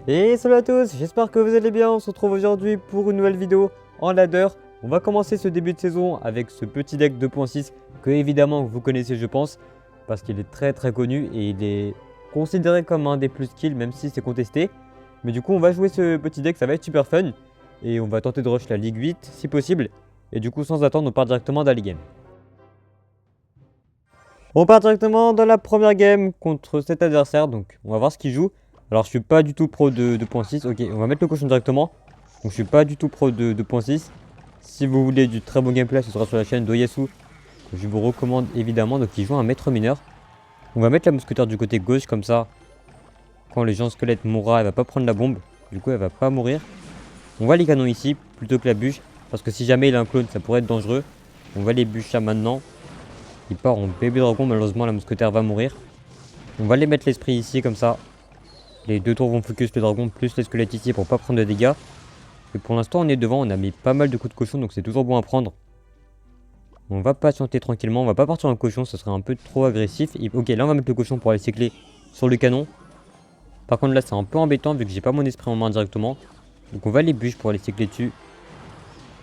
Et salut à tous, j'espère que vous allez bien. On se retrouve aujourd'hui pour une nouvelle vidéo en ladder. On va commencer ce début de saison avec ce petit deck 2.6 que évidemment vous connaissez je pense, parce qu'il est très connu et il est considéré comme un des plus skills même si c'est contesté. Mais du coup on va jouer ce petit deck, ça va être super fun. Et on va tenter de rush la Ligue 8 si possible. Et du coup sans attendre on part directement dans la Ligue game. On part directement dans la première game contre cet adversaire, donc on va voir ce qu'il joue. Alors je suis pas du tout pro de 2.6, ok on va mettre le cochon directement. Donc je suis pas du tout pro de 2.6. Si vous voulez du très bon gameplay, ce sera sur la chaîne d'Oyasu, que je vous recommande évidemment. Donc il joue un maître mineur. On va mettre la mousquetaire du côté gauche comme ça. Quand le géant squelette mourra, elle va pas prendre la bombe. Du coup elle va pas mourir. On va les canons ici plutôt que la bûche, parce que si jamais il a un clone ça pourrait être dangereux. On va les bûches là maintenant. Il part en bébé dragon, malheureusement la mousquetaire va mourir. On va les mettre l'esprit ici comme ça. Les deux tours vont focus le dragon plus les squelettes ici pour pas prendre de dégâts. Et pour l'instant on est devant, on a mis pas mal de coups de cochon donc c'est toujours bon à prendre. On va patienter tranquillement, on va pas partir en cochon, ce serait un peu trop agressif. Et, ok là on va mettre le cochon pour aller cycler sur le canon. Par contre là c'est un peu embêtant vu que j'ai pas mon esprit en main directement. Donc on va les bûches pour aller cycler dessus.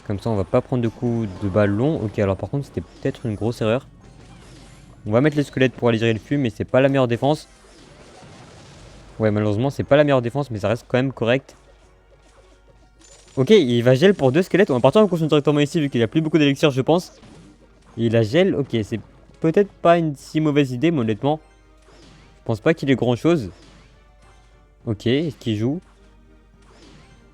Comme ça on va pas prendre de coups de ballon. Ok alors par contre c'était peut-être une grosse erreur. On va mettre les squelettes pour aller gérer le flux mais c'est pas la meilleure défense. Ouais malheureusement c'est pas la meilleure défense mais ça reste quand même correct. Ok il va gel pour deux squelettes. On va partir en cochon directement ici vu qu'il a plus beaucoup d'élixir je pense. Il a gel, ok c'est peut-être pas une si mauvaise idée mais honnêtement je pense pas qu'il ait grand chose. Ok est-ce qu'il joue?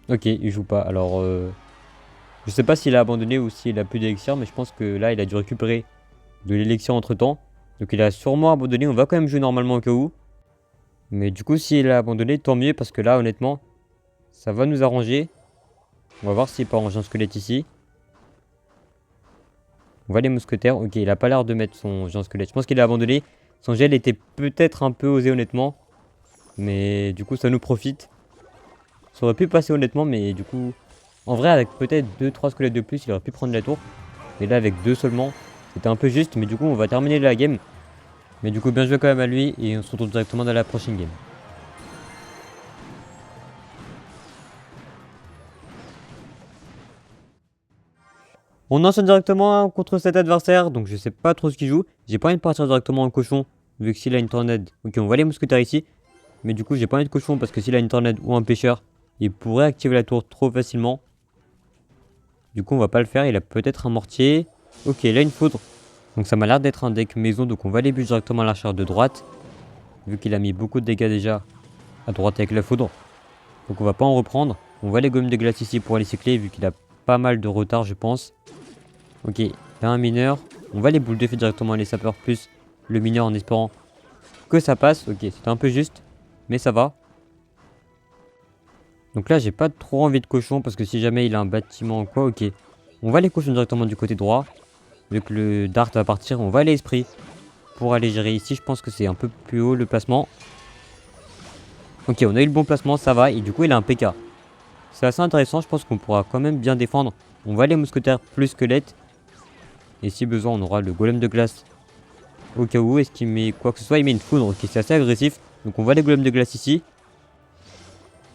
Ok il joue pas alors je sais pas s'il a abandonné ou s'il a plus d'élixir mais je pense que là il a dû récupérer de l'élixir entre temps. Donc il a sûrement abandonné, on va quand même jouer normalement au cas où. Mais du coup s'il a abandonné tant mieux parce que là honnêtement ça va nous arranger. On va voir s'il peut arranger un squelette ici. On va les mousquetaires, ok il a pas l'air de mettre son géant squelette. Je pense qu'il a abandonné, son gel était peut-être un peu osé honnêtement. Mais du coup ça nous profite. Ça aurait pu passer honnêtement mais du coup en vrai avec peut-être 2-3 squelettes de plus il aurait pu prendre la tour. Mais là avec 2 seulement c'était un peu juste mais du coup on va terminer la game. Mais du coup bien joué quand même à lui et on se retrouve directement dans la prochaine game. On enchaîne directement contre cet adversaire, donc je sais pas trop ce qu'il joue. J'ai pas envie de partir directement en cochon, vu que s'il a une tornade... Ok, on va les mousquetaires ici. Mais du coup, j'ai pas envie de cochon parce que s'il a une tornade ou un pêcheur, il pourrait activer la tour trop facilement. Du coup, on va pas le faire, il a peut-être un mortier. Ok, il a une foudre. Donc ça m'a l'air d'être un deck maison, donc on va les bûcher directement à l'archère de droite. Vu qu'il a mis beaucoup de dégâts déjà à droite avec la foudre. Donc on va pas en reprendre. On va les golems de glace ici pour aller cycler, vu qu'il a pas mal de retard, je pense. Ok, il y a un mineur. On va les boules de feu directement les sapeurs plus le mineur en espérant que ça passe. Ok, c'était un peu juste, mais ça va. Donc là, j'ai pas trop envie de cochon parce que si jamais il a un bâtiment ou quoi, ok. On va les cochons directement du côté droit. Vu que le dart va partir, on va aller esprit pour aller gérer ici. Je pense que c'est un peu plus haut le placement. Ok, on a eu le bon placement, ça va. Et du coup, il a un PK. C'est assez intéressant, je pense qu'on pourra quand même bien défendre. On va les mousquetaires plus squelettes. Et si besoin, on aura le golem de glace. Au cas où, est-ce qu'il met quoi que ce soit? Il met une foudre, ok, c'est assez agressif. Donc on va les golems de glace ici.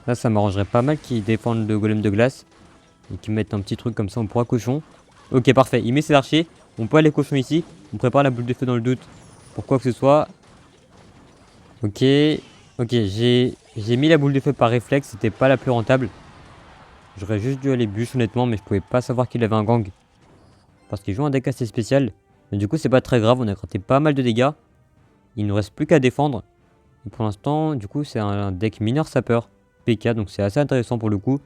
Là, ça m'arrangerait pas mal qu'ils défendent le golem de glace. Et qu'ils mettent un petit truc comme ça, on pourra cochon. Ok, parfait, il met ses archers. On peut aller cochon ici. On prépare la boule de feu dans le doute. Pour quoi que ce soit. Ok, ok, j'ai mis la boule de feu par réflexe, c'était pas la plus rentable. J'aurais juste dû aller bûche honnêtement, mais je pouvais pas savoir qu'il avait un gang. Parce qu'il joue un deck assez spécial. Mais du coup, c'est pas très grave, on a gratté pas mal de dégâts. Il nous reste plus qu'à défendre. Et pour l'instant, du coup, c'est un deck mineur sapeur PK, donc c'est assez intéressant pour le coup.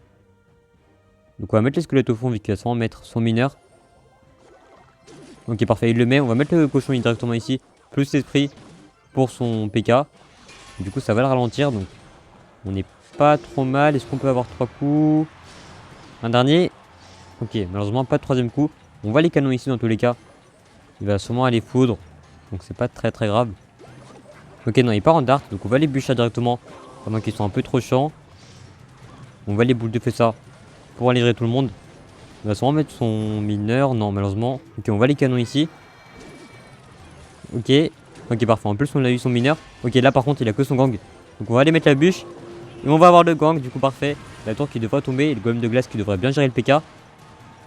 Donc on va mettre les squelettes au fond, vu qu'il va sûrement mettre son mineur. Ok, parfait, il le met. On va mettre le cochon directement ici, plus l'esprit pour son PK. Du coup, ça va le ralentir, donc on n'est pas trop mal. Est-ce qu'on peut avoir 3 coups? Un dernier. Ok, malheureusement, pas de troisième coup. On va les canons ici dans tous les cas. Il va sûrement aller foudre. Donc c'est pas très grave. Ok, non, il part en dart. Donc on va les bûcher directement. Pendant qu'ils sont un peu trop chiants. On va les boules de feu ça. Pour aller gérer tout le monde. Il va sûrement mettre son mineur. Non, malheureusement. Ok, on va les canons ici. Ok. Ok, parfait. En plus, on a eu son mineur. Ok, là par contre, il a que son gang. Donc on va aller mettre la bûche. Et on va avoir le gang, du coup parfait. La tour qui devrait tomber et le golem de glace qui devrait bien gérer le PK.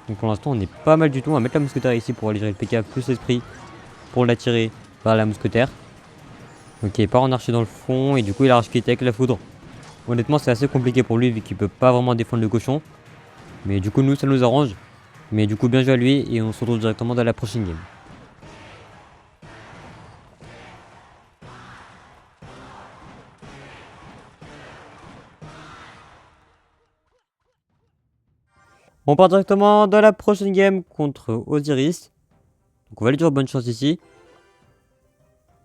Donc pour l'instant on est pas mal du tout. On va mettre la mousquetaire ici pour aller gérer le PK plus l'esprit pour l'attirer vers la mousquetaire. Ok, il part en archer dans le fond et du coup il a arraché avec la foudre. Honnêtement c'est assez compliqué pour lui vu qu'il peut pas vraiment défendre le cochon. Mais du coup nous ça nous arrange. Mais du coup bien joué à lui et on se retrouve directement dans la prochaine game. On part directement dans la prochaine game contre Osiris. Donc on va lui dire bonne chance ici.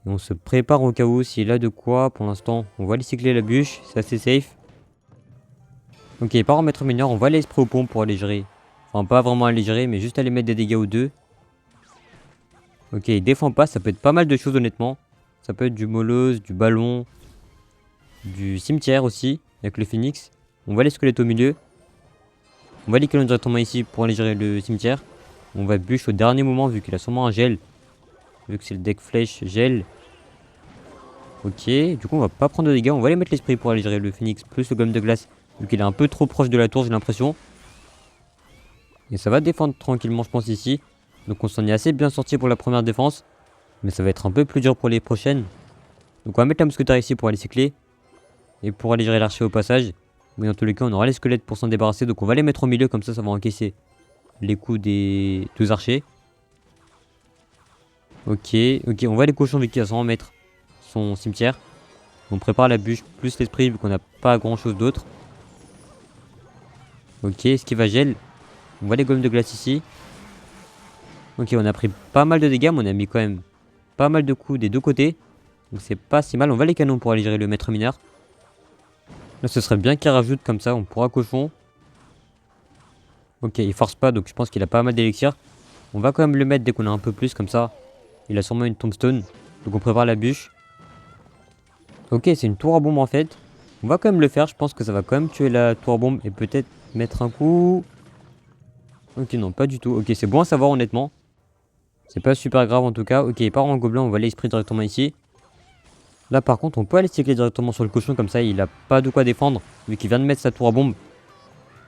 Et on se prépare au cas où s'il a de quoi. Pour l'instant on va aller cycler la bûche, c'est assez safe. Ok, il part en maître mineur, on va aller esprit aux pompes pour aller gérer. Enfin pas vraiment aller gérer mais juste aller mettre des dégâts aux deux. Ok, il défend pas, ça peut être pas mal de choses honnêtement. Ça peut être du molose, du ballon, du cimetière aussi, avec le phoenix. On va les squelettes au milieu. On va les canon directement ici pour aller gérer le cimetière. On va bûche au dernier moment vu qu'il a sûrement un gel. Vu que c'est le deck flèche gel. Ok, du coup on va pas prendre de dégâts, on va aller mettre l'esprit pour aller gérer le phoenix plus le golem de glace. Vu qu'il est un peu trop proche de la tour j'ai l'impression. Et ça va défendre tranquillement je pense ici. Donc on s'en est assez bien sorti pour la première défense. Mais ça va être un peu plus dur pour les prochaines. Donc on va mettre la mousquetaire ici pour aller cycler. Et pour aller gérer l'archer au passage. Mais dans tous les cas on aura les squelettes pour s'en débarrasser. Donc on va les mettre au milieu comme ça va encaisser les coups des deux archers. Ok, on va les cochons vu qu'il va 100 mètres son cimetière. On prépare la bûche plus l'esprit vu qu'on n'a pas grand chose d'autre. Ok, esquive à gel. On va les golems de glace ici. Ok, on a pris pas mal de dégâts mais on a mis quand même pas mal de coups des deux côtés. Donc c'est pas si mal. On va les canons pour aller gérer le maître mineur. Là ce serait bien qu'il rajoute comme ça. On pourra cochon. Ok, il force pas donc je pense qu'il a pas mal d'élixir. On va quand même le mettre dès qu'on a un peu plus comme ça. Il a sûrement une tombstone. Donc on prépare la bûche. Ok, c'est une tour à bombe en fait. On va quand même le faire. Je pense que ça va quand même tuer la tour à bombe. Et peut-être mettre un coup. Ok, non, pas du tout. Ok, c'est bon à savoir honnêtement. C'est pas super grave en tout cas. Ok, il part en gobelin. On va aller esprit directement ici. Là par contre, on peut aller cycler directement sur le cochon. Comme ça, il a pas de quoi défendre. Vu qu'il vient de mettre sa tour à bombe.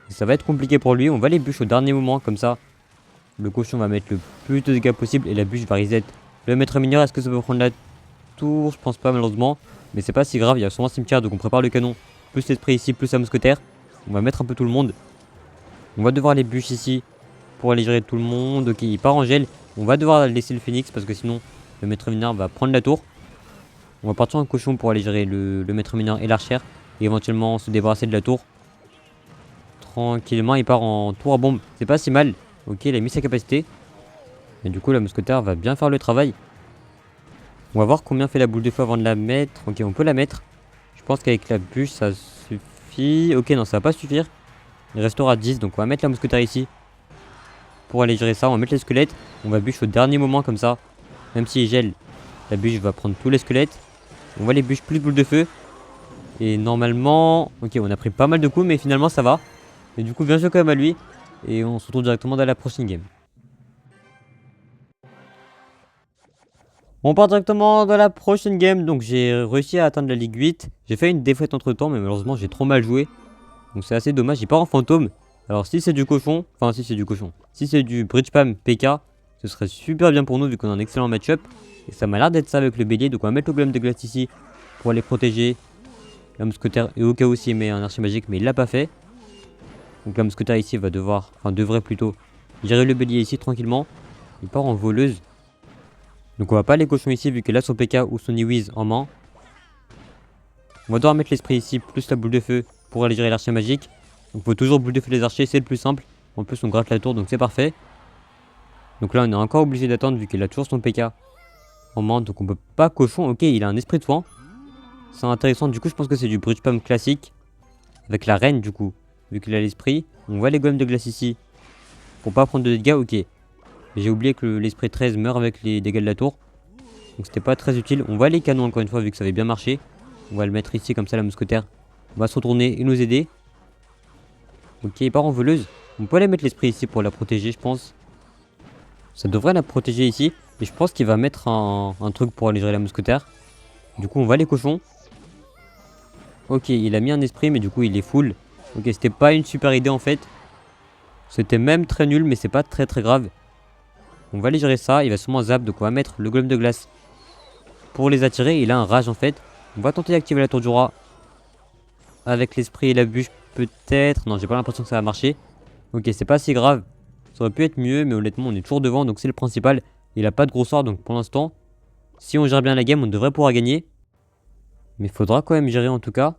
Et ça va être compliqué pour lui. On va les bûches au dernier moment. Comme ça, le cochon va mettre le plus de dégâts possible. Et la bûche va reset. Le maître mineur, est-ce que ça peut prendre la tour? Je pense pas malheureusement. Mais c'est pas si grave, il y a sûrement un cimetière donc on prépare le canon. Plus l'esprit ici, plus la mousquetaire. On va mettre un peu tout le monde. On va devoir les bûches ici pour aller gérer tout le monde. Ok, il part en gel. On va devoir laisser le phoenix parce que sinon le maître mineur va prendre la tour. On va partir en cochon pour aller gérer le maître mineur et l'archère. Et éventuellement se débarrasser de la tour. Tranquillement, il part en tour à bombe. C'est pas si mal. Ok, il a mis sa capacité. Et du coup la mousquetaire va bien faire le travail. On va voir combien fait la boule de feu avant de la mettre. Ok, on peut la mettre. Je pense qu'avec la bûche, ça suffit. Ok, non, ça va pas suffire. Il restera 10, donc on va mettre la mousquetaire ici. Pour aller gérer ça, on va mettre les squelettes. On va bûche au dernier moment comme ça. Même s'il gèle, la bûche va prendre tous les squelettes. On va les bûches plus boule de feu. Et normalement... Ok, on a pris pas mal de coups, mais finalement ça va. Et du coup, bien joué quand même à lui. Et on se retrouve directement dans la prochaine game. On part directement dans la prochaine game, donc j'ai réussi à atteindre la Ligue 8. J'ai fait une défaite entre temps, mais malheureusement j'ai trop mal joué. Donc c'est assez dommage, j'ai pas en fantôme. Alors si c'est du cochon, enfin si c'est du cochon, si c'est du bridge spam PK, ce serait super bien pour nous vu qu'on a un excellent match-up. Et ça m'a l'air d'être ça avec le bélier, donc on va mettre le golem de glace ici pour aller protéger la mousquetaire. Et au cas où s'il met un archer magique, mais il l'a pas fait. Donc la mousquetaire ici va devoir, enfin devrait plutôt, gérer le bélier ici tranquillement. Il part en voleuse. Donc on va pas les cochons ici vu qu'il a son PK ou son Iwiz en main. On va devoir mettre l'esprit ici plus la boule de feu pour aller gérer l'archer magique. Donc faut toujours boule de feu les archers, c'est le plus simple. En plus on gratte la tour donc c'est parfait. Donc là on est encore obligé d'attendre vu qu'il a toujours son PK en main. Donc on peut pas cochon. Ok, il a un esprit de soin. C'est intéressant, du coup je pense que c'est du bridge spam classique. Avec la reine du coup. Vu qu'il a l'esprit. On voit les golems de glace ici. Pour pas prendre de dégâts, ok. J'ai oublié que l'esprit 13 meurt avec les dégâts de la tour. Donc c'était pas très utile. On va les canons encore une fois vu que ça avait bien marché. On va le mettre ici comme ça la mousquetaire. On va se retourner et nous aider. Ok, il part en voleuse. On peut aller mettre l'esprit ici pour la protéger je pense. Ça devrait la protéger ici. Et je pense qu'il va mettre un truc pour aller gérer la mousquetaire. Du coup on va les cochons. Ok, il a mis un esprit, mais du coup, il est full. Ok, c'était pas une super idée en fait. C'était même très nul, mais c'est pas très grave. On va aller gérer ça. Il va sûrement zap, donc on va mettre le golem de glace pour les attirer. Il a un rage en fait. On va tenter d'activer la tour du roi. Avec l'esprit et la bûche, peut-être. Non, j'ai pas l'impression que ça va marcher. Ok, c'est pas si grave. Ça aurait pu être mieux, mais honnêtement, on est toujours devant, donc c'est le principal. Il a pas de gros sort, donc pour l'instant, si on gère bien la game, on devrait pouvoir gagner. Mais il faudra quand même gérer en tout cas.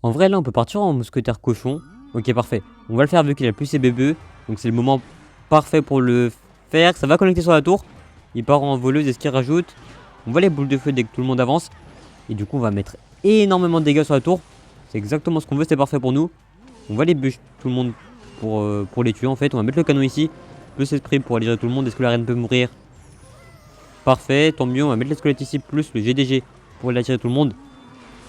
En vrai, là, on peut partir en mousquetaire cochon. Ok, parfait. On va le faire vu qu'il a plus ses bébés. Donc c'est le moment parfait pour le faire. Ça va connecter sur la tour. Il part en voleuse. Est-ce qu'il rajoute? On va les boules de feu dès que tout le monde avance. Et du coup, on va mettre énormément de dégâts sur la tour. C'est exactement ce qu'on veut, c'est parfait pour nous. On va les bûcher tout le monde pour les tuer en fait. On va mettre le canon ici. Plus l'esprit pour aller gérer tout le monde. Est-ce que la reine peut mourir? Parfait, tant mieux. On va mettre les squelettes ici plus le GDG pour aller attirer tout le monde.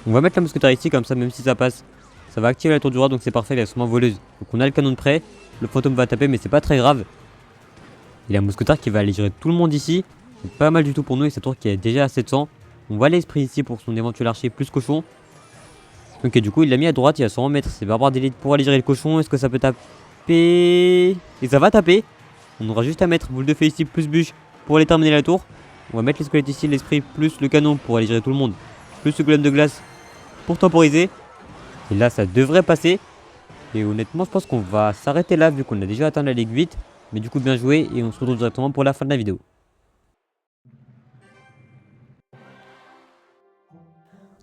On va mettre la mousquetaire ici, comme ça, même si ça passe, ça va activer la tour du roi, donc c'est parfait, il y a sûrement voleuse. Donc on a le canon de près, le fantôme va taper, mais c'est pas très grave. Il y a un mousquetaire qui va aller gérer tout le monde ici. C'est pas mal du tout pour nous, et cette tour qui est déjà à 700. On va l'esprit ici pour son éventuel archer plus cochon. Ok, du coup, il l'a mis à droite, il va sûrement mettre ses barbares d'élite pour aller gérer le cochon. Est-ce que ça peut taper? Et ça va taper. On aura juste à mettre boule de feu ici plus bûche pour aller terminer la tour. On va mettre les squelettes ici, l'esprit plus le canon pour aller gérer tout le monde. Plus le golem de glace pour temporiser. Et là, ça devrait passer. Et honnêtement, je pense qu'on va s'arrêter là vu qu'on a déjà atteint la Ligue 8. Mais du coup, bien joué et on se retrouve directement pour la fin de la vidéo.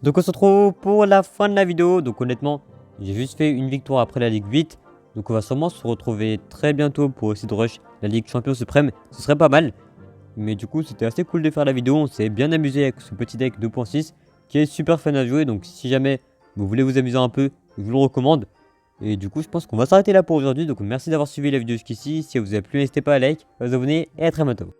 Donc on se retrouve pour la fin de la vidéo. Donc honnêtement, j'ai juste fait une victoire après la Ligue 8. Donc on va sûrement se retrouver très bientôt pour essayer de rush la Ligue Champion Suprême. Ce serait pas mal. Mais du coup, c'était assez cool de faire la vidéo. On s'est bien amusé avec ce petit deck 2.6 qui est super fun à jouer. Donc si jamais vous voulez vous amuser un peu, je vous le recommande. Et du coup, je pense qu'on va s'arrêter là pour aujourd'hui. Donc merci d'avoir suivi la vidéo jusqu'ici. Si elle vous a plu, n'hésitez pas à like, à vous abonner et à très bientôt.